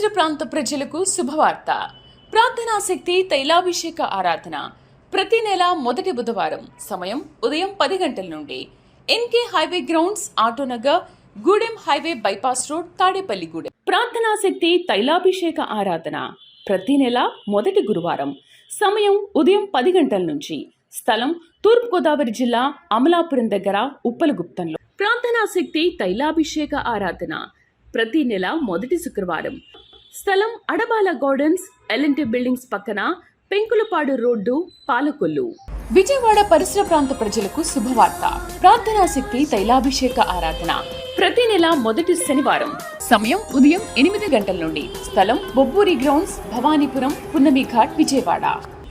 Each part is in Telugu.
పరిసర ప్రాంత ప్రజలకు శుభవార్త. ప్రార్థనాశక్తి తైలాభిషేక ఆరాధన ప్రతి నెల మొదటి బుధవారం. సమయం ఉదయం 10 గంటల నుండి. NK highway grounds, Autonagar, Gudem highway bypass road, Tadepalligudem. ప్రార్థనాశక్తి తైలాభిషేక ఆరాధన ప్రతి నెల మొదటి గురువారం. సమయం ఉదయం 10 గంటల నుంచి. స్థలం తూర్పుగోదావరి జిల్లా, అమలాపురం దగ్గర, ఉప్పలగుప్తంలో. ప్రార్థనాశక్తి తైలాభిషేక ఆరాధన ప్రతి నెల మొదటి శుక్రవారం. స్థలం అడబాల గార్డెన్స్, ఎల్ఎన్టీ బిల్డింగ్స్ పక్కన, పెంకులపాడు రోడ్డు, పాలకొల్లు. విజయవాడ పరిసర ప్రాంత ప్రజలకు శుభవార్త. ప్రార్థనాశక్తి తైలాభిషేక ఆరాధన ప్రతి నెల మొదటి శనివారం. సమయం ఉదయం 8 గంటల నుండి. స్థలం బొబ్బూరి గ్రౌండ్స్, భవానీపురం, పున్నమి ఘాట్, విజయవాడ.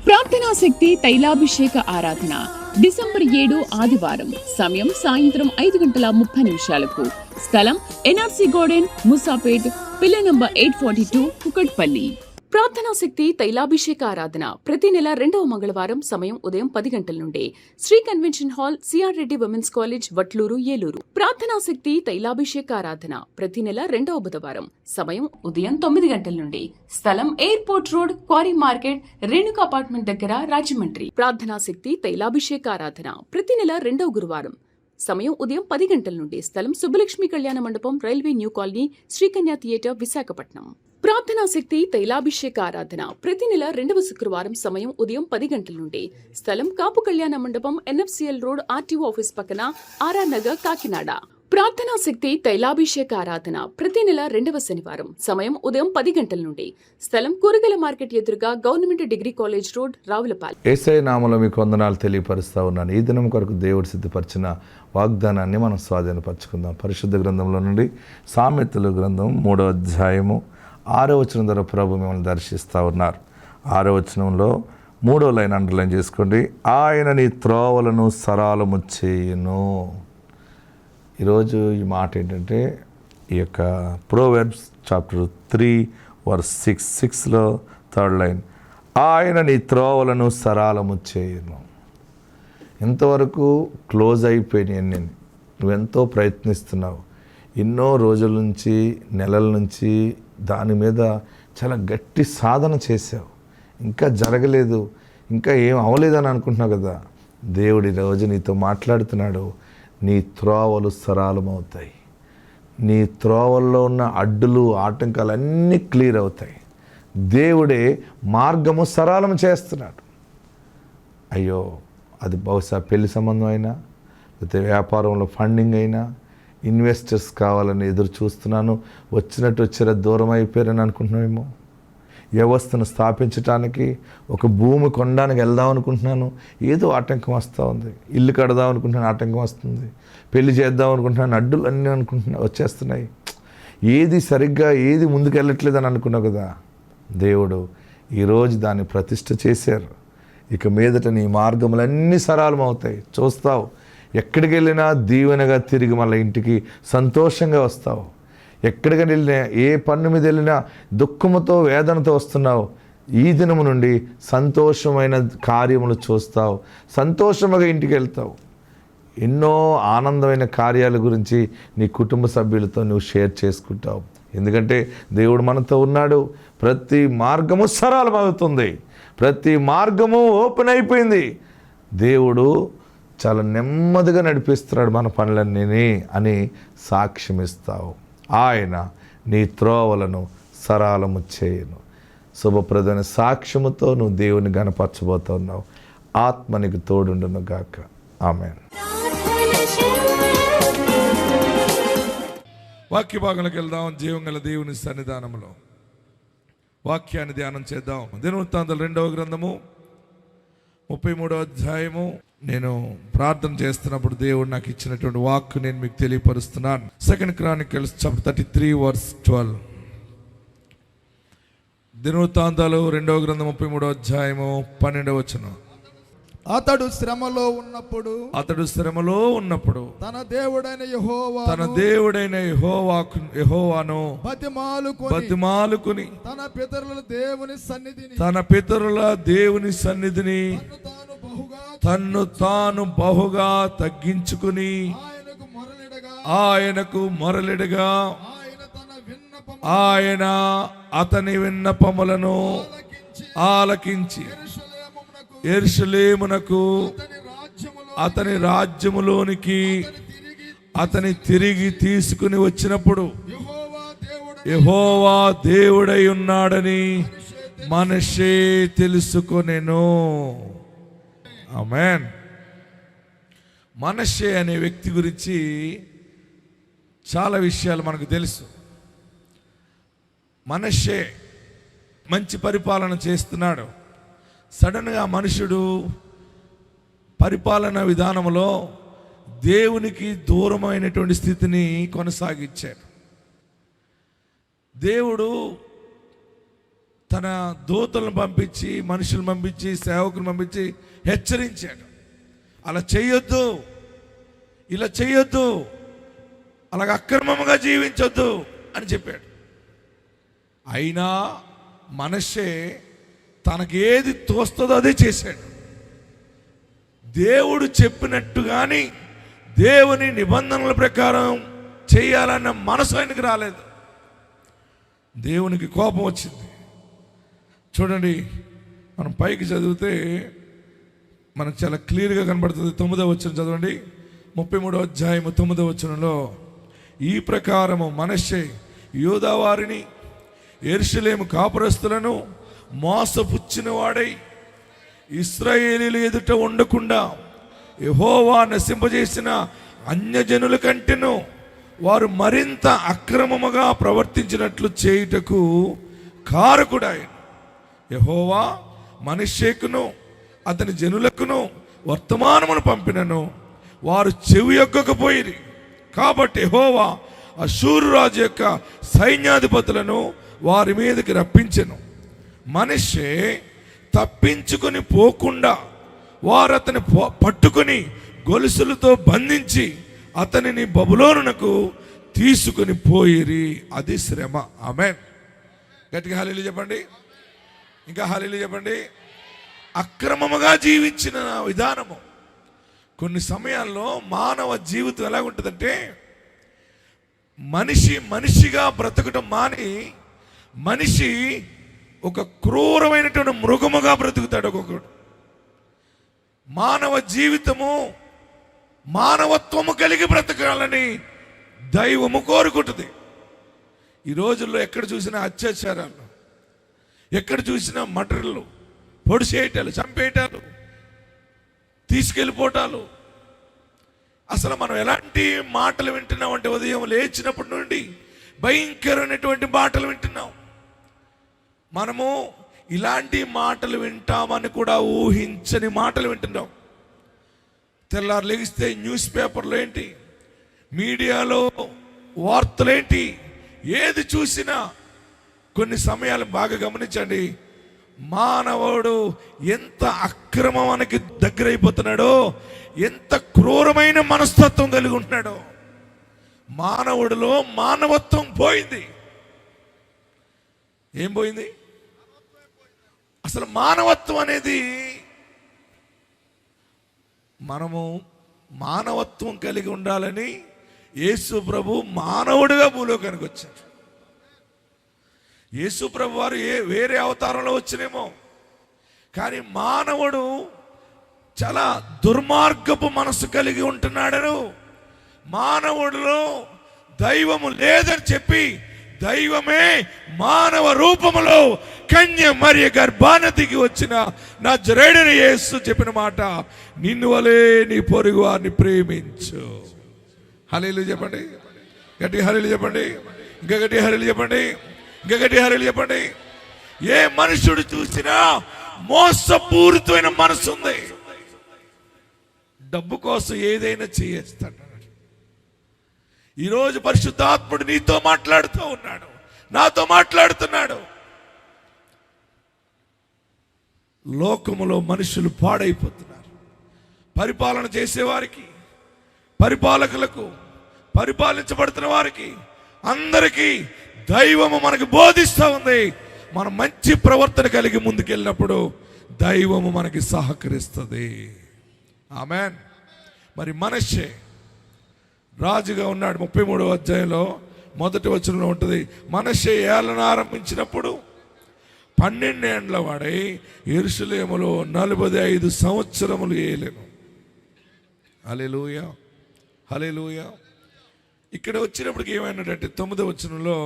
ప్రార్థనాశక్తి తైలాభిషేక ఆరాధన డిసెంబర్ 7 ఆదివారం. సమయం సాయంత్రం 5:30 స్థలం ఎన్ఆర్సీ గార్డెన్, ముసాపేట్, పిల్ల నంబర్ 842, కుకట్పల్లి. ప్రార్థనాశక్తి తైలాభిషేక ఆరాధన ప్రతి నెల 2వ మంగళవారం. సమయం ఉదయం 10 గంటల నుండి. Sri convention hall, CR Reddy women's college, Vatluru, Eluru. ప్రార్థనాశక్తి తైలాభిషేక ఆరాధన ప్రతి నెల 2వ బుధవారం. సమయం ఉదయం 9 గంటల నుండి. స్థలం airport road, quarry market, Renuka apartment దగ్గర, రాజమండ్రి. ప్రార్థనాశక్తి తైలాభిషేక ఆరాధన ప్రతి నెల 2వ గురువారం. సమయం ఉదయం 10 గంటల నుండి. స్థలం Subbalakshmi Kalyana Mandapam, railway new colony, Srikanya theatre, Visakhapatnam. ప్రార్థనాశక్తి తైలాభిషేక ఆరాధన ప్రతి నెల 2వ శుక్రవారం. సమయం ఉదయం 10 గంటల నుండి. స్థలం కాపు కళ్యాణ మండపం, ఎన్ఎఫ్సిఎల్ రోడ్, ఆర్టీఓ ఆఫీస్ పక్కన, ఆర్ఆర్ నగర్, కాకినాడ. ప్రార్థనాశక్తి తైలాభిషేక ఆరాధన ప్రతి నెల 2వ శనివారం. సమయం ఉదయం 10 గంటల నుండి. స్థలం కూరగాయల మార్కెట్ ఎదురుగా, government degree college road, Ravulapalem. Yesayya నామములో మీకు వందనాలు తెలియపరుస్తా ఉన్నాను. ఈ దినం కొరకు దేవుడు సిద్ధపరిచిన వాగ్దానాన్ని మనం స్వాధీనపరచుకుందాం. పరిశుద్ధ గ్రంథంలో నుండి సామెతల గ్రంథం 3వ అధ్యాయము 6వ వచనం ద్వారా ప్రభు మిమ్మల్ని దర్శిస్తూ ఉన్నారు. 6వ వచనంలో 3వ లైన్ అండర్లైన్ చేసుకోండి. ఆయన నీ త్రోవలను సరాలము చేయును. ఈరోజు ఈ మాట ఏంటంటే, ఈ యొక్క ప్రోవెర్బ్స్ చాప్టర్ 3:6లో 3rd లైన్, ఆయన నీ త్రోవలను సరాలము చేయును. ఇంతవరకు క్లోజ్ అయిపోయినాయి. నువ్వెంతో ప్రయత్నిస్తున్నావు, ఎన్నో రోజుల నుంచి, నెలల నుంచి దాని మీద చాలా గట్టి సాధన చేసావు, ఇంకా జరగలేదు, ఇంకా ఏం అవ్వలేదని అనుకుంటున్నావు కదా. దేవుడి రోజు నీతో మాట్లాడుతున్నాడు. నీ త్రోవలు సరళమవుతాయి. నీ త్రోవల్లో ఉన్న అడ్డులు, ఆటంకాలు అన్నీ క్లియర్ అవుతాయి. దేవుడే మార్గము సరళం చేస్తున్నాడు. అయ్యో, అది బహుశా పెళ్లి సంబంధం అయినా, లేకపోతే వ్యాపారంలో ఫండింగ్ అయినా, ఇన్వెస్టర్స్ కావాలని ఎదురు చూస్తున్నాను, వచ్చినట్టు వచ్చారా దూరం అయిపోయారని అనుకుంటున్నామేమో. వ్యవస్థను స్థాపించడానికి, ఒక భూమి కొనడానికి వెళ్దాం అనుకుంటున్నాను, ఏదో ఆటంకం వస్తూ ఉంది. ఇల్లు కడదాం అనుకుంటున్నాను, ఆటంకం వస్తుంది. పెళ్లి చేద్దాం అనుకుంటున్నాను, అడ్డులు అన్నీ వచ్చేస్తున్నాయి. ఏది సరిగ్గా, ఏది ముందుకు వెళ్ళట్లేదని అనుకున్నావు కదా. దేవుడు ఈరోజు దాన్ని ప్రతిష్ఠ చేశారు. ఇక మీదట నీ మార్గములన్నీ సరళమవుతాయి. చూస్తావు, ఎక్కడికి వెళ్ళినా దీవెనగా తిరిగి మళ్ళీ ఇంటికి సంతోషంగా వస్తావు. ఎక్కడికి వెళ్ళినా, ఏ పన్ను మీద వెళ్ళినా దుఃఖముతో, వేదనతో వస్తున్నావు. ఈ దినము నుండి సంతోషమైన కార్యములు చూస్తావు, సంతోషముగా ఇంటికి వెళ్తావు. ఎన్నో ఆనందమైన కార్యాల గురించి నీ కుటుంబ సభ్యులతో నువ్వు షేర్ చేసుకుంటావు. ఎందుకంటే దేవుడు మనతో ఉన్నాడు. ప్రతి మార్గము సరళమవుతుంది, ప్రతి మార్గము ఓపెన్ అయిపోయింది. దేవుడు చాలా నెమ్మదిగా నడిపిస్తున్నాడు మన పనులన్నీ అని సాక్ష్యం ఇస్తావు. ఆయన నీ త్రోవలను సరళము చేయును. శుభప్రదమైన సాక్ష్యముతో నువ్వు దేవుని గణపరచబోతున్నావు. ఆత్మ నీకు తోడుండును గాక. ఆమేన్. వాక్య భాగంలోకి వెళ్దాం. జీవం గల దేవుని సన్నిధానంలో వాక్యాన్ని ధ్యానం చేద్దాం. దినవృత్తాంతాలు 2వ గ్రంథము 33వ అధ్యాయము. నేను ప్రార్థన చేస్తున్నప్పుడు దేవుడు నాకు ఇచ్చినటువంటి వాక్కు నేను మీకు తెలియపరుస్తున్నాను. 2 Chronicles chapter 33:12. దినవృత్తాంతాలు 2వ గ్రంథం 33వ అధ్యాయము 12వ వచనం. అతడు శ్రమలో ఉన్నప్పుడు తన దేవుడైన యెహోవాను బతిమాలుకొని తన పితరుల దేవుని సన్నిధిని తన్ను తాను బహుగా తగ్గించుకుని ఆయనకు మొరలిడగా ఆయన అతని విన్నపములను ఆలకించి యెరూషలేమునకు అతని రాజ్యములోనికి అతని తిరిగి తీసుకుని వచ్చినప్పుడు యెహోవా దేవుడై ఉన్నాడని మనషే తెలుసుకొనెను. ఆమేన్. మనషే అనే వ్యక్తి గురించి చాలా విషయాలు మనకు తెలుసు. మనషే మంచి పరిపాలన చేస్తున్నాడు. సడన్గా మనుషుడు పరిపాలన విధానంలో దేవునికి దూరమైనటువంటి స్థితిని కొనసాగించాడు. దేవుడు తన దూతలను పంపించి, మనుషులను పంపించి, సేవకులను పంపించి హెచ్చరించాడు. అలా చేయొద్దు, ఇలా చేయొద్దు, అలాగ అక్రమంగా జీవించొద్దు అని చెప్పాడు. అయినా మనషే తనకి ఏది తోస్తుందో అదే చేశాడు. దేవుడు చెప్పినట్టు కానీ దేవుని నిబంధనల ప్రకారం చేయాలన్న మనసు ఆయనకు రాలేదు. దేవునికి కోపం వచ్చింది. చూడండి, మనం పైకి చదివితే మనకు చాలా క్లియర్గా కనబడుతుంది. 9వ వచనం చదవండి. 33వ అధ్యాయము 9వ వచనంలో, ఈ ప్రకారము మనష్షే యూదా వారిని యెరూషలేము కాపురస్తులను మోసపుచ్చిన వాడై ఇశ్రాయేలీయుల ఎదుట ఉండకుండా యెహోవా నశింపజేసిన అన్యజనుల కంటెను వారు మరింత అక్రమముగా ప్రవర్తించినట్లు చేయుటకు కారకుడాయను. యెహోవా మనష్షేకును అతని జనులకును వర్తమానమును పంపినను వారు చెవియొగ్గకపోయిరి. కాబట్టి యెహోవా అష్షూరు రాజు యొక్క సైన్యాధిపతులను వారి మీదకి రప్పించెను. మనష్షే తప్పించుకొని పోకుండా వారు అతని పట్టుకొని గొలుసులతో బంధించి అతనిని బబులోనునకు తీసుకుని పోయిరి. అది శ్రమ. ఆమేన్. గట్టిగా హల్లెలూయా చెప్పండి. ఇంకా హల్లెలూయా చెప్పండి. అక్రమముగా జీవించిన విధానము. కొన్ని సమయాల్లో మానవ జీవితం ఎలా ఉంటుందంటే, మనిషిగా బ్రతకడం మాని మనిషి ఒక క్రూరమైనటువంటి మృగముగా బ్రతుకుతాడు. ఒక్కొక్కడు మానవ జీవితము మానవత్వము కలిగి బ్రతకాలని దైవము కోరుకుంటుంది. ఈ రోజుల్లో ఎక్కడ చూసినా అత్యాచారాలు, ఎక్కడ చూసినా మర్డర్లు, పొడిసేయటాలు, చంపేయటాలు, తీసుకెళ్ళిపోవటాలు. అసలు మనం ఎలాంటి మాటలు వింటున్నాం అంటే, ఉదయం లేచినప్పటి నుండి భయంకరమైనటువంటి మాటలు వింటున్నాం. మనము ఇలాంటి మాటలు వింటామని కూడా ఊహించని మాటలు వింటున్నాం. తెల్లారు లెగిస్తే న్యూస్ పేపర్లు ఏంటి, మీడియాలో వార్తలేంటి, ఏది చూసినా కొన్ని సమయాలు బాగా గమనించండి. మానవుడు ఎంత అక్రమానికి దగ్గరైపోతున్నాడో, ఎంత క్రూరమైన మనస్తత్వం కలిగి ఉంటున్నాడో. మానవుడిలో మానవత్వం పోయింది. ఏం పోయింది? అసలు మానవత్వం అనేది, మనము మానవత్వం కలిగి ఉండాలని యేసు ప్రభు మానవుడిగా భూలోకానికి వచ్చారు. యేసు ప్రభు వారు వేరే అవతారంలో వచ్చినేమో, కానీ మానవుడు చాలా దుర్మార్గపు మనసు కలిగి ఉంటున్నాడను, మానవుడిలో దైవము లేదని చెప్పి దైవమే మానవ రూపములో కన్య మరియ గర్భాన దిగి వచ్చిన నజరేయుడైన యేసు చెప్పిన మాట, నిన్ను వలే నీ పొరుగు వారిని ప్రేమించు. హల్లెలూయా చెప్పండి. గట్టి హల్లెలూయా చెప్పండి. ఇంకా గట్టి హల్లెలూయా చెప్పండి. ఇంకా గట్టి హల్లెలూయా చెప్పండి. ఏ మనుషుడు చూసినా మోసపూరితమైన మనసు ఉంది. డబ్బు కోసం ఏదైనా చేస్తాడు. ఈరోజు పరిశుద్ధాత్ముడు నీతో మాట్లాడుతూ ఉన్నాడు, నాతో మాట్లాడుతున్నాడు. లోకములో మనుషులు పాడైపోతున్నారు. పరిపాలన చేసేవారికి, పరిపాలకులకు, పరిపాలించబడుతున్న వారికి అందరికీ దైవము మనకు బోధిస్తూ ఉంది. మనం మంచి ప్రవర్తన కలిగి ముందుకెళ్ళినప్పుడు దైవము మనకి సహకరిస్తుంది. ఆమేన్. మరి మనష్షే రాజుగా ఉన్నాడు. 33వ అధ్యాయంలో మొదటి వచనంలో ఉంటుంది, మనష్షే ఏలన ఆరంభించినప్పుడు 12 ఏండ్ల వాడై యెరూషలేములో 45 సంవత్సరములు ఏలెను. హల్లెలూయా, హల్లెలూయా. ఇక్కడ వచ్చినప్పటికి ఏమైనాడంటే 9వ వచనంలో,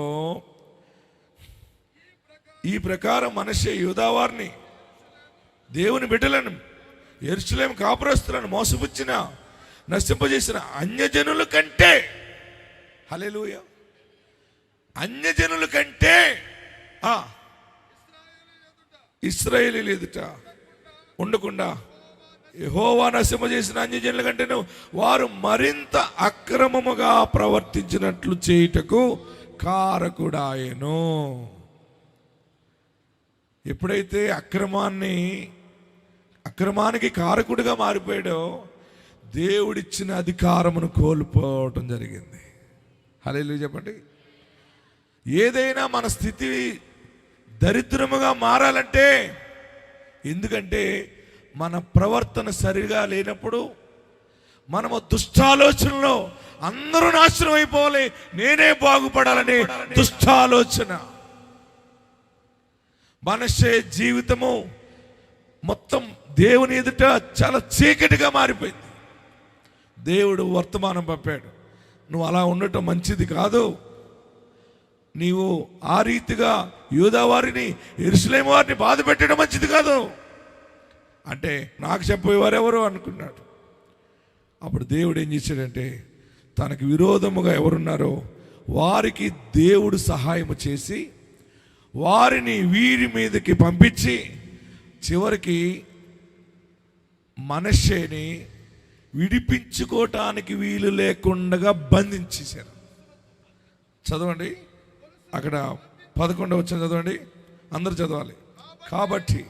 ఈ ప్రకారం మనష్షే యూదావారిని, దేవుని బిడ్డలను, యెరూషలేము కాపురస్తులను మోసపుచ్చిన, నశింపజేసిన అన్యజనుల కంటే, హల్లెలూయా, అన్యజనుల కంటే ఇశ్రాయేలీయుల ఎదుట ఉండకుండా యెహోవా నశింపజేసిన అన్యజనుల కంటేను వారు మరింత అక్రమముగా ప్రవర్తించినట్లు చేయుటకు కారకుడాయెను. ఎప్పుడైతే అక్రమానికి కారకుడిగా మారిపోయాడో దేవుడిచ్చిన అధికారమును కోల్పోవటం జరిగింది. హల్లెలూయా చెప్పండి. ఏదైనా మన స్థితి దరిద్రముగా మారాలంటే, ఎందుకంటే మన ప్రవర్తన సరిగా లేనప్పుడు, మనము దుష్టాలోచనలో అందరూ నాశనం అయిపోవాలి, నేనే బాగుపడాలనే దుష్టాలోచన. మనష్షే జీవితము మొత్తం దేవుని ఎదుట చాలా చీకటిగా మారిపోయింది. దేవుడు వర్తమానం పంపాడు, నువ్వు అలా ఉండటం మంచిది కాదు, నీవు ఆ రీతిగా యూదా వారిని, యెరూషలేము వారిని బాధ పెట్టడం మంచిది కాదు అంటే, నాకు చెప్పేవారు ఎవరు అనుకున్నాడు. అప్పుడు దేవుడు ఏం చేశాడంటే, తనకు విరోధముగా ఎవరున్నారో వారికి దేవుడు సహాయం చేసి వారిని వీరి మీదకి పంపించి చివరికి మనష్షేని విడిపించుకోవటానికి వీలు లేకుండా బంధించేశారు. చదవండి అక్కడ 11వ వచనం చదవండి, అందరూ చదవాలి. కాబట్టి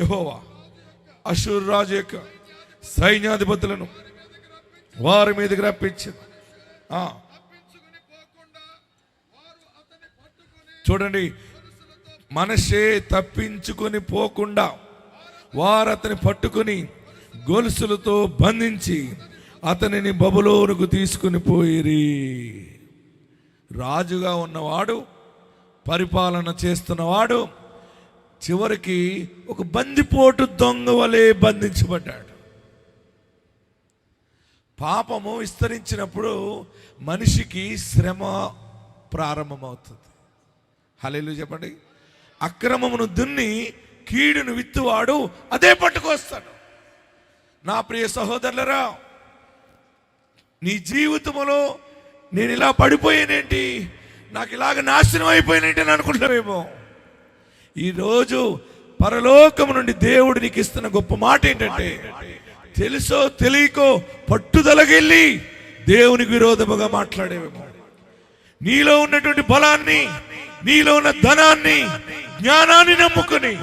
యెహోవా అష్షూరు రాజు యొక్క సైన్యాధిపతులను వారి మీదకి రప్పించారు. చూడండి, మనష్షే తప్పించుకొని పోకుండా వారు అతని పట్టుకొని గొలుసులతో బంధించి అతనిని బబులోనుకు తీసుకుని పోయిరి. రాజుగా ఉన్నవాడు, పరిపాలన చేస్తున్నవాడు చివరికి ఒక బందిపోటు దొంగ వలె బంధించబడ్డాడు. పాపము విస్తరించినప్పుడు మనిషికి శ్రమ ప్రారంభమవుతుంది. హల్లెలూయా చెప్పండి. అక్రమమును దున్ని కీడును విత్తువాడు అదే పట్టుకొస్తాడు. నా ప్రియ సహోదరులరా, నీ జీవితంలో నేను ఇలా పడిపోయానేంటి, నాకు ఇలాగ నాశనం అయిపోయినేంటి అని అనుకుంటావేమో. ఈరోజు పరలోకము నుండి దేవుడు నీకు ఇస్తున్న గొప్ప మాట ఏంటంటే, తెలుసో తెలియకో పట్టుదలకెళ్ళి దేవునికి విరోధముగా మాట్లాడేవేమో. నీలో ఉన్నటువంటి బలాన్ని, నీలో ఉన్న ధనాన్ని, జ్ఞానాన్ని నమ్ముకుని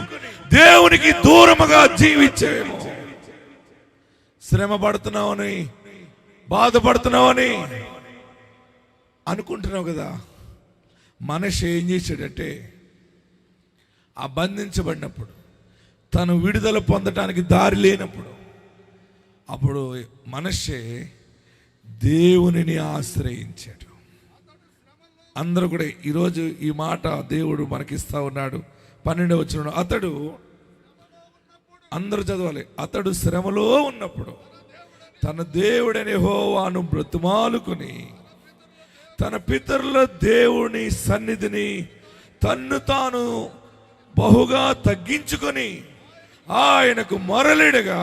దేవునికి దూరముగా జీవించేవేమో. శ్రమ పడుతున్నావని, బాధపడుతున్నావని అనుకుంటున్నావు కదా. మనష్షే ఏం చేశాడంటే, ఆ బంధించబడినప్పుడు, తను విడుదల పొందటానికి దారి లేనప్పుడు, అప్పుడు మనష్షే దేవునిని ఆశ్రయించాడు. అందరూ కూడా ఈరోజు ఈ మాట దేవుడు మనకిస్తా ఉన్నాడు. 12వ వచనం, అతడు, అందరూ చదవాలి, అతడు శ్రమలో ఉన్నప్పుడు తన దేవుడైన యెహోవాను బ్రతిమాలుకుని తన పితరుల దేవుని సన్నిధిని తన్ను తాను బహుగా తగ్గించుకొని ఆయనకు మొరలిడగా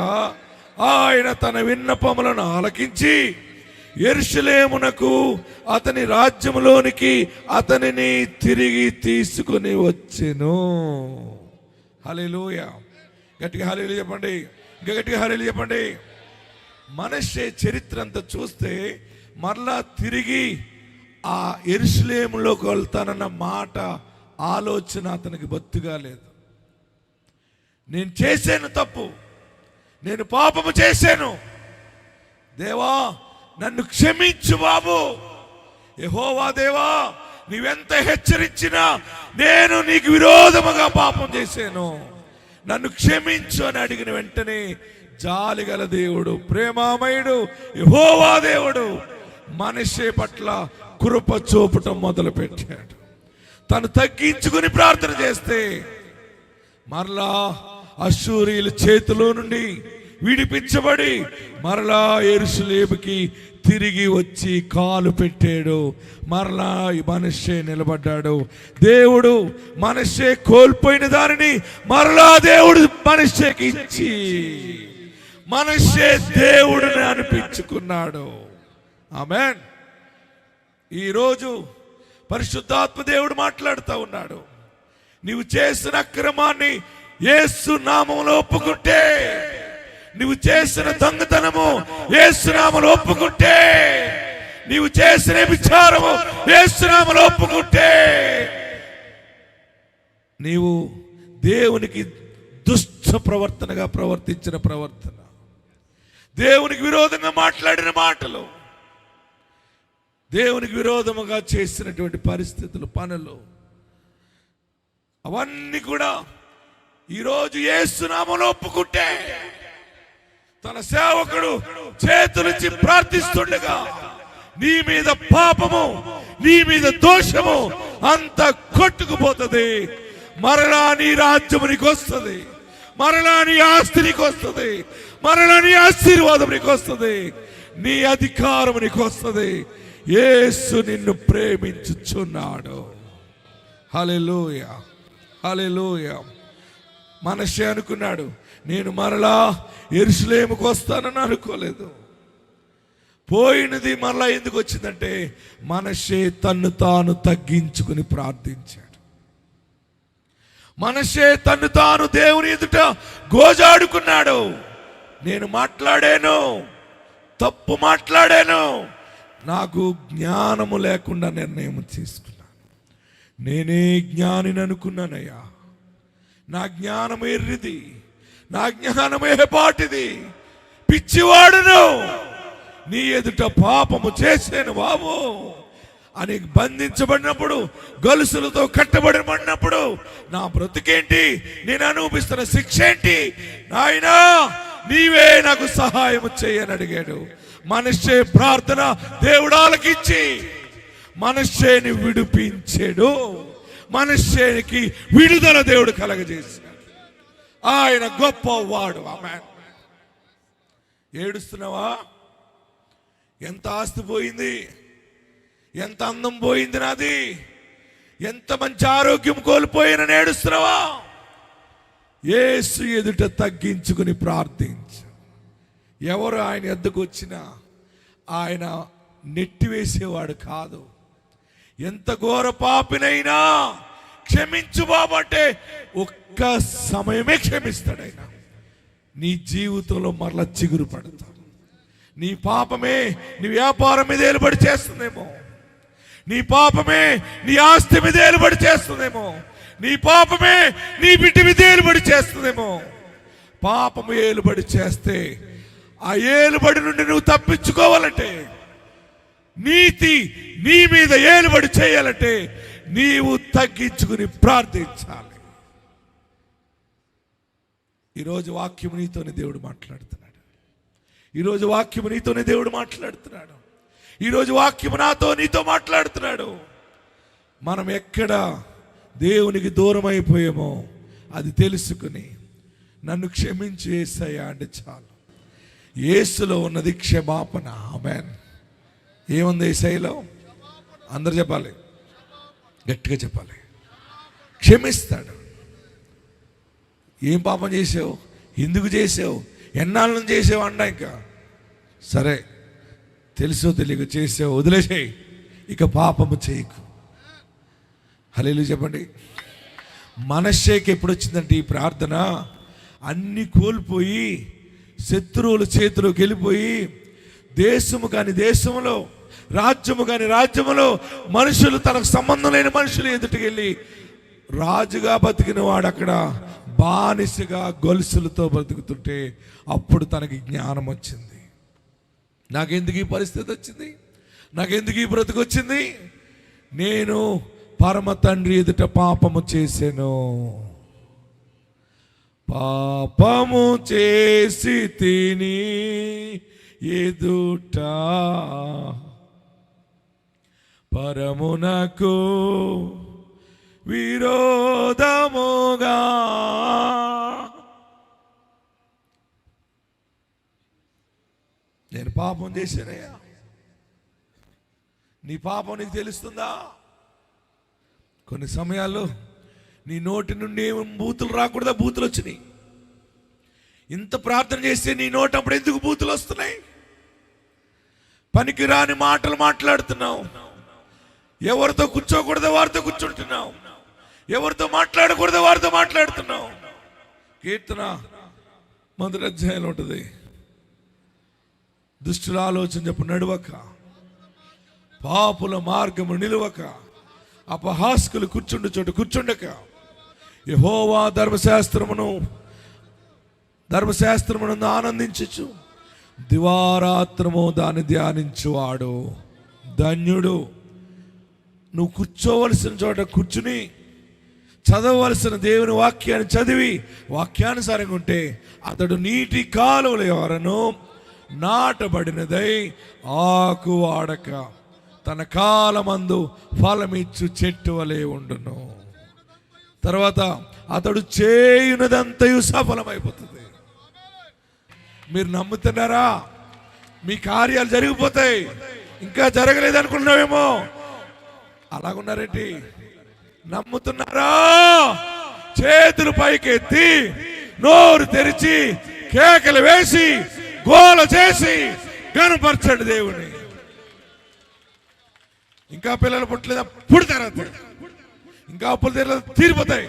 ఆయన తన విన్నపములను ఆలకించి యెరూషలేమునకు అతని రాజ్యములోనికి అతనిని తిరిగి తీసుకుని వచ్చెను. హల్లెలూయా. గట్టిగా హల్లెలూయా చెప్పండి, ఇంకా గట్టిగా హల్లెలూయా చెప్పండి. మనష్షే చరిత్ర అంతా చూస్తే మరలా తిరిగి ఆ యెరూషలేములోకి వెళ్తానన్న మాట, ఆలోచన అతనికి బొత్తిగా లేదు. నేను చేశాను తప్పు, నేను పాపము చేశాను, దేవా నన్ను క్షమించు బాబు. యెహోవా దేవా, నీవెంత హెచ్చరించినా నేను నీకు విరోధముగా పాపం చేశాను, నన్ను క్షమించు అని అడిగిన వెంటనే జాలిగల దేవుడు, ప్రేమామయుడు యెహోవా దేవుడు మనష్షే పట్ల కృప చూపటం మొదలుపెట్టాడు. తను తగ్గించుకుని ప్రార్థన చేస్తే మరలా అష్షూరీయుల చేతిలో నుండి విడిపించబడి మరలా యెరూషలేముకి తిరిగి వచ్చి కాలు పెట్టాడు. మరలా మనష్షే నిలబడ్డాడు. దేవుడు మనష్షే కోల్పోయిన దానిని మరలా దేవుడు మనష్షేకి ఇచ్చి మనష్షే దేవుడిని అనిపించుకున్నాడు. ఆమేన్. ఈరోజు పరిశుద్ధాత్మ దేవుడు మాట్లాడుతూ ఉన్నాడు. నీవు చేసిన అక్రమాన్ని యేసు నామములో ఒప్పుకుంటే, నీవు చేసిన దొంగతనము యేసు నామములో ఒప్పుకుంటే, నీవు చేసిన విచారము యేసు నామములో ఒప్పుకుంటే, నీవు దేవునికి దుష్ట ప్రవర్తనగా ప్రవర్తించిన ప్రవర్తన, దేవునికి విరోధంగా మాట్లాడిన మాటలు, దేవునికి విరోధముగా చేసినటువంటి పరిస్థితులు, పనులు, అవన్నీ కూడా ఈరోజు యేసు నామములో ఒప్పుకుంటే, తన సేవకుడు చేతులిచ్చి ప్రార్థిస్తుండగా నీ మీద పాపము, నీ మీద దోషము అంత కొట్టుకుపోతుంది. మరలా నీ రాజ్యము నీకు వస్తుంది, మరలా నీ ఆస్తి నీకు వస్తుంది, మరలా నీ ఆశీర్వాదం నీకు వస్తుంది, నీ అధికారం నీకు వస్తుంది. యేసు నిన్ను ప్రేమించుచున్నాడు. హల్లెలూయా, హల్లెలూయా. మనష్షే అనుకున్నాడు, నేను మరలా యెరూషలేముకు వస్తానని అనుకోలేదు. పోయినది మరలా ఎందుకు వచ్చిందంటే మనష్షే తన్ను తాను తగ్గించుకుని ప్రార్థించాడు. మనష్షే తన్ను తాను దేవుని ఎదుట గోజాడుకున్నాడు. నేను మాట్లాడాను, తప్పు మాట్లాడాను, నాకు జ్ఞానము లేకుండా నిర్ణయం తీసుకున్నాను, నేనే జ్ఞానిని అనుకున్నానయ్యా, నా జ్ఞానం ఎర్రిది, నా జ్ఞానం ఏపాటిది, పిచ్చివాడును, నీ ఎదుట పాపము చేశాను బాబు అని బంధించబడినప్పుడు, గొలుసులతో కట్టబడినప్పుడు నా బ్రతుకేంటి, నేను అనుభవిస్తున్న శిక్ష ఏంటి, నాయనా నీవే నాకు సహాయం చేయని అడిగాడు. మనష్షే ప్రార్థన దేవుడు ఆలకించి మనష్షేని విడిపించాడు. మనష్షేనికి విడుదల దేవుడు కలగజేశాడు. ఆయన గొప్పవాడు. ఆమేన్. ఏడుస్తున్నావా? ఎంత ఆస్తి పోయింది, ఎంత అందం పోయింది నాది, ఎంత మంచి ఆరోగ్యం కోల్పోయినని ఏడుస్తున్నావా? యేసు ఎదుట తగ్గించుకుని ప్రార్థించు. ఎవరు ఆయన ఎద్దకు వచ్చినా ఆయన నెట్టివేసేవాడు కాదు. ఎంత ఘోర పాపినైనా క్షమించు బాబు అంటే ఒక్క సమయమే క్షమిస్తాడు ఆయన. నీ జీవితంలో మరలా చిగురు పడతావు. నీ పాపమే నీ వ్యాపారం మీద ఏలుబడి చేస్తుందేమో, నీ పాపమే నీ ఆస్తి మీద ఏలుబడి చేస్తుందేమో, నీ పాపమే నీ బిడ్డ మీద ఏలుబడి చేస్తుందేమో. పాపము ఏలుబడి చేస్తే ఆ ఏలుబడి నుండి నువ్వు తప్పించుకోవాలంటే, నీతి నీ మీద ఏలుబడి చేయాలంటే నీవు తగ్గించుకుని ప్రార్థించాలి. ఈరోజు వాక్యం నీతోనే దేవుడు మాట్లాడుతున్నాడు. ఈరోజు వాక్యము నీతోనే దేవుడు మాట్లాడుతున్నాడు. ఈరోజు వాక్యము నాతో నీతో మాట్లాడుతున్నాడు. మనం ఎక్కడ దేవునికి దూరం అయిపోయామో అది తెలుసుకుని నన్ను క్షమించి యేసయ్యా అంటే చాలు. యేసులో ఉన్నది క్షమాపణ. ఆమేన్. ఏముంది యేసయ్యలో? అందరు చెప్పాలి, గట్టిగా చెప్పాలి. క్షమిస్తాడు. ఏం పాపం చేసావు, ఎందుకు చేసావు, ఎన్నాళ్ళ నుంచి చేసావు అన్నా, ఇంకా సరే తెలుసో తెలియక చేసావు, వదిలేసేయి, ఇక పాపము చేయకు. హల్లెలూయా చెప్పండి. మనష్షేకి ఎప్పుడు వచ్చిందంటే ఈ ప్రార్థన, అన్ని కోల్పోయి శత్రువుల చేతిలోకి వెళ్ళిపోయి, దేశము కాని దేశంలో, రాజ్యము కాని రాజ్యములో మనుషులు, తనకు సంబంధం లేని మనుషులు ఎదుటికి వెళ్ళి రాజుగా బతికిన వాడు అక్కడ బానిసగా గొలుసులతో బ్రతుకుతుంటే అప్పుడు తనకి జ్ఞానం వచ్చింది. నాకెందుకు ఈ పరిస్థితి వచ్చింది, నాకెందుకు ఈ బ్రతుకు వచ్చింది, నేను పరమ తండ్రి ఎదుట పాపము చేశాను, పాపము చేసి తిని ఎదుట పరమునకు విరోధముగా. నేను పాపం చేశానయ్యా, నీ పాపం నీకు తెలుస్తుందా? కొన్ని సమయాల్లో నీ నోటి నుండి ఏం బూతులు రాకూడదా, బూతులు వచ్చినాయి. ఇంత ప్రార్థన చేస్తే నీ నోటి అప్పుడు ఎందుకు బూతులు వస్తున్నాయి? పనికి రాని మాటలు మాట్లాడుతున్నావు. ఎవరితో కూర్చోకూడదో వారితో కూర్చుంటున్నావు, ఎవరితో మాట్లాడకూడదో వారితో మాట్లాడుతున్నావు. కీర్తన 1వ అధ్యాయంలో ఉంటుంది, దుష్టుల ఆలోచన చెప్పు నడువక, పాపుల మార్గము నిలువక, అపహాస్కులు కూర్చుండు చోటు కూర్చుండక, యెహోవా ధర్మశాస్త్రమును ఆనందించు, దివారాత్రము దాన్ని ధ్యానించువాడు ధన్యుడు. నువ్వు కూర్చోవలసిన చోట కూర్చుని చదవవలసిన దేవుని వాక్యాన్ని చదివి వాక్యానుసారంగా ఉంటే అతడు నీటి కాలువల ఎవరను నాటబడినదై ఆకు వాడక తన కాలమందు ఫలమిచ్చు చెట్టు వలె ఉండును. తర్వాత అతడు చేయునదంతయు సఫలమైపోతుంది. మీరు నమ్ముతున్నారా? మీ కార్యాలు జరిగిపోతాయి. ఇంకా జరగలేదు అనుకున్నావేమో, అలాగున్నారేంటి? నమ్ముతున్నారా? చేతులు పైకెత్తి నోరు తెరిచి కేకలు వేసి గోల చేసి కనపరచండి దేవుని. ఇంకా పిల్లలు పుట్టలేదా? పుడతారా? ఇంకా అప్పులు తీరిపోతాయి.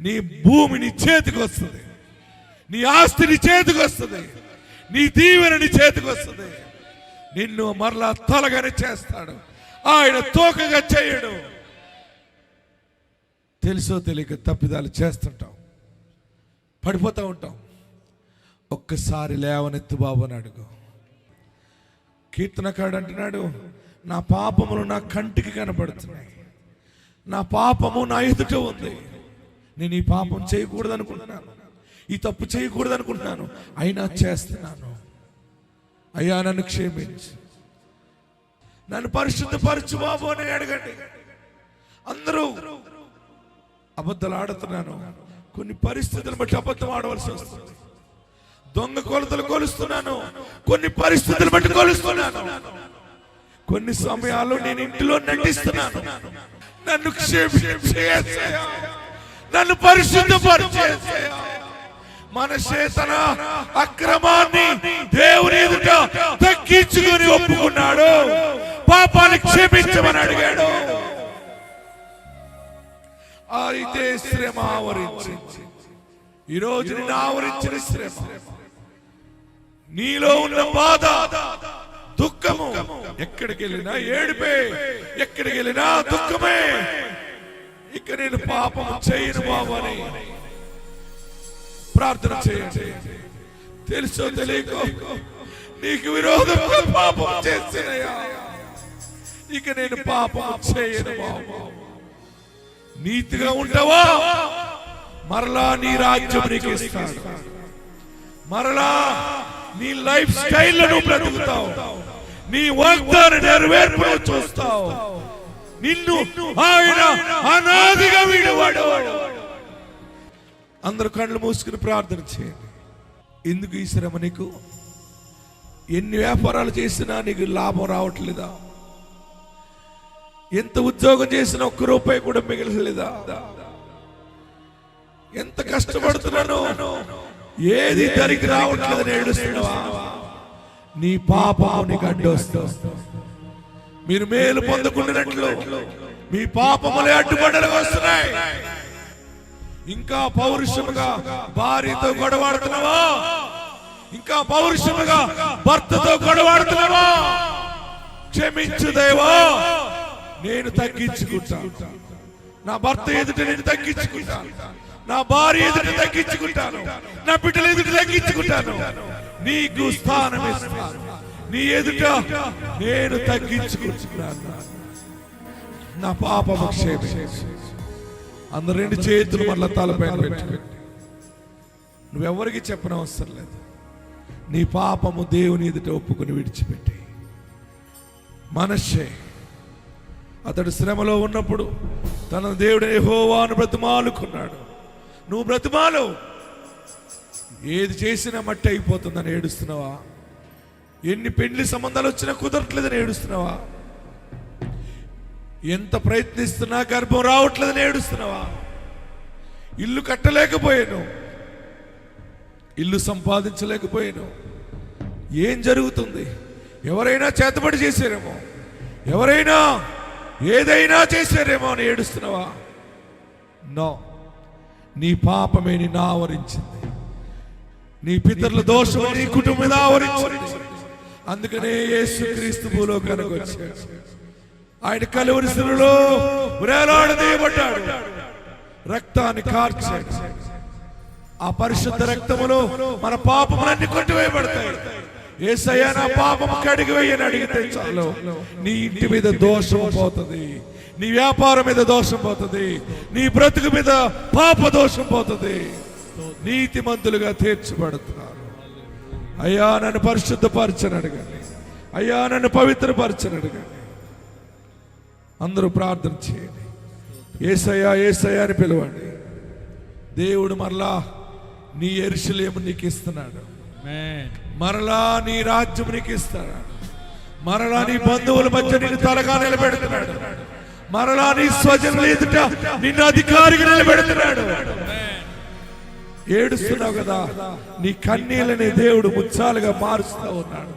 నీ భూమి నీ చేతికి వస్తుంది, నీ ఆస్తి నీ చేతికి వస్తుంది, నీ దీవెన నీ చేతికి వస్తుంది. నిన్ను మరలా తలగానే చేస్తాడు, ఆయన తోకగా చేయడు. తెలుసో తెలియక తప్పిదాలు చేస్తుంటాం, పడిపోతూ ఉంటాం. ఒక్కసారి లేవనెత్తు బాబు అని అడుగు. కీర్తనకాడు అంటున్నాడు, నా పాపములు నా కంటికి కనపడుతున్నాయి, నా పాపము నా ఎదుట ఉంది. నేను ఈ పాపం చేయకూడదు అనుకుంటున్నాను, ఈ తప్పు చేయకూడదు అనుకుంటున్నాను, అయినా చేస్తున్నాను. అయ్యా నన్ను క్షమించు, నన్ను పరిశుద్ధపరచు బాబు అని అడగండి. అందరూ అబద్ధాలు ఆడుతున్నాను, కొన్ని పరిస్థితులను బట్టి అబద్ధం ఆడవలసి వస్తుంది. దొంగ కొలతలు కొలుస్తున్నాను, కొన్ని పరిస్థితులు బట్టి కొలుస్తున్నాను. కొన్ని సమయాల్లో నేను ఇంటిలో నటిస్తున్నాను. నన్ను క్షమించేసయ్యా, నన్ను పరిశుద్ధపరిచేసయ్యా. మన చేతన అక్రమాన్ని దేవుని ఎదుట తగ్గించుకొని ఒప్పుకున్నాడు, పాపాన్ని క్షమించమని అడిగాడు. అయితే శ్రమ ఆవరించింది. ఈరోజు నిన్ను ఆవరించిన శ్రమ, నీలో ఉన్న బాధ, దుఃఖము, ఎక్కడికి వెళ్ళినా ఏడుపే, ఎక్కడికి వెళ్ళినా దుఃఖమే. ఇక నేను పాపం చేయను బాబు అని ప్రార్థన చేయండి. తెలుసో తెలియకో నీకు విరోధంగా పాపం చేసినయా, ఇక నేను పాపం చేయను బాబు. నీతిగా ఉంటావా, మరలా నీ రాజ్యం నీకు ఇస్తాడు. మరలా నీ లైఫ్ స్టైల్ నువ్వు బ్రతుకుతావు, నీ వాగ్దాన నెరవేర్పు చూస్తావు. నిన్ను ఆయన అనాదిగా వీడువాడు. అందరూ కళ్ళు మూసుకుని ప్రార్థన చేయండి. ఎందుకు ఈ శ్రమ నీకు? ఎన్ని వ్యాపారాలు చేసినా నీకు లాభం రావట్లేదా? ఎంత ఉద్యోగం చేసినా ఒక్క రూపాయి కూడా మిగలలేదా? ఎంత కష్టపడుతున్నాను, ఏది తరిగి రావట్లేదని ఏడుస్తున్నావా? నీ పాపం నీకు అడ్డొస్తుంది. మీరు మేలు పొందుకున్నట్లు మీ పాపములే అడ్డుబండలు వస్తున్నాయి. ఇంకా పౌరుషముగా భార్యతో గొడవాడుతున్నావా? ఇంకా పౌరుషముగా భర్తతో గొడవాడుతున్నావా? క్షమించు దేవా, నేను తగ్గించుకుంటాను. నా భర్త ఎదుట నేను తగ్గించుకుంటాను, నా భార్య ఎదుట తగ్గించుకుంటాను, నా బిడ్డల ఎదుట తగ్గించుకుంటాను. నీకు స్థానం ఇస్తాను, నీ ఎదుట నేను తగ్గించుకుంటున్నాను. నా పాపము క్షమించు. అందరు రెండు చేతులు మళ్ళా తలపైన పెట్టుకోండి. నువ్వెవరికి చెప్పనవసరం లేదు. నీ పాపము దేవుని ఎదుట ఒప్పుకొని విడిచిపెట్టి. మనషే అతడు శ్రమలో ఉన్నప్పుడు తన దేవుడు యెహోవాను బ్రతిమాలుకున్నాడు. నువ్వు బ్రతిమాలు. ఏది చేసినా మట్టి అయిపోతుందని ఏడుస్తున్నావా? ఎన్ని పెళ్లి సంబంధాలు వచ్చినా కుదరట్లేదని ఏడుస్తున్నావా? ఎంత ప్రయత్నిస్తున్నా గర్భం రావట్లేదని ఏడుస్తున్నావా? ఇల్లు కట్టలేకపోయాను, ఇల్లు సంపాదించలేకపోయాను. ఏం జరుగుతుంది? ఎవరైనా చేతబడి చేశారేమో, ఎవరైనా ఏదైనా చేశారేమో అని ఏడుస్తున్నావా? నో, నీ పాపమే నిన్ను ఆవరించింది. నీ పితరుల దోషం నీ కుటుంబం మీద ఆవరించింది. అందుకనే యేసుక్రీస్తు భూలోకానికి వచ్చాడు. ఆయన కలువరి శిలువలో వేలాడదీయబడ్డాడు, రక్తాన్ని కార్చాడు. ఆ పరిశుద్ధ రక్తములో మన పాపములన్నీ కొట్టివేయబడతాయి. యేసయ్యా నా పాపము కడిగి వేయని అడిగితే చాలు, నీ ఇంటి మీద దోషం పోతుంది, నీ వ్యాపారం మీద దోషం పోతుంది, నీ బ్రతుకు మీద పాప దోషం పోతుంది. నీతిమంతులుగా తీర్చబడుతున్నారు. అయ్యా నన్ను పరిశుద్ధపరచని అడగండి, అయ్యా నన్ను పవిత్రపరచని అడగండి. అందరూ ప్రార్థన చేయండి. యేసయ్యా యేసయ్యా అని పిలవండి. దేవుడు మరలా నీ యెరూషలేము నీకు ఇస్తున్నాడు, మరలా నీ రాజ్యం నీకు ఇస్తాడు, మరలా నీ బంధువుల మధ్య నిన్ను తలగా నిలబెడుతున్నాడు, మరలా నీ స్వజనుల ఎదుట నిన్ను అధికారిగా నిలబెడుతున్నాడు. ఏడుస్తున్నావు కదా, నీ కన్నీళ్ళని దేవుడు ముత్యాలుగా మారుస్తూ ఉన్నాడు.